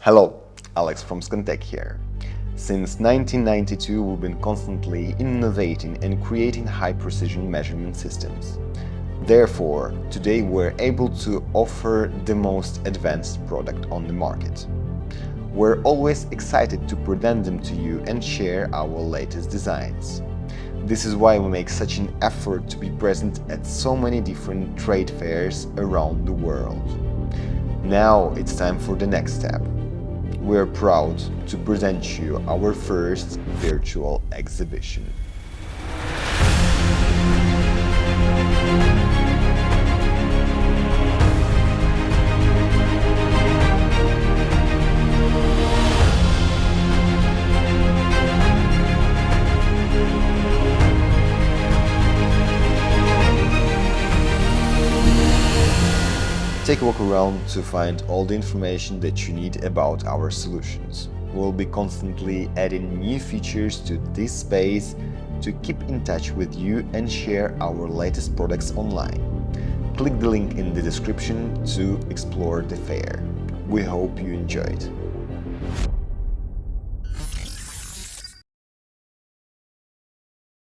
Hello, Alex from SCANTECH here. Since 1992, we've been constantly innovating and creating high-precision measurement systems. Therefore, today we're able to offer the most advanced product on the market. We're always excited to present them to you and share our latest designs. This is why we make such an effort to be present at so many different trade fairs around the world. Now it's time for the next step. We're proud to present you our first virtual exhibition. Take a walk around to find all the information that you need about our solutions. We'll be constantly adding new features to this space to keep in touch with you and share our latest products online. Click the link in the description to explore the fair. We hope you enjoyed.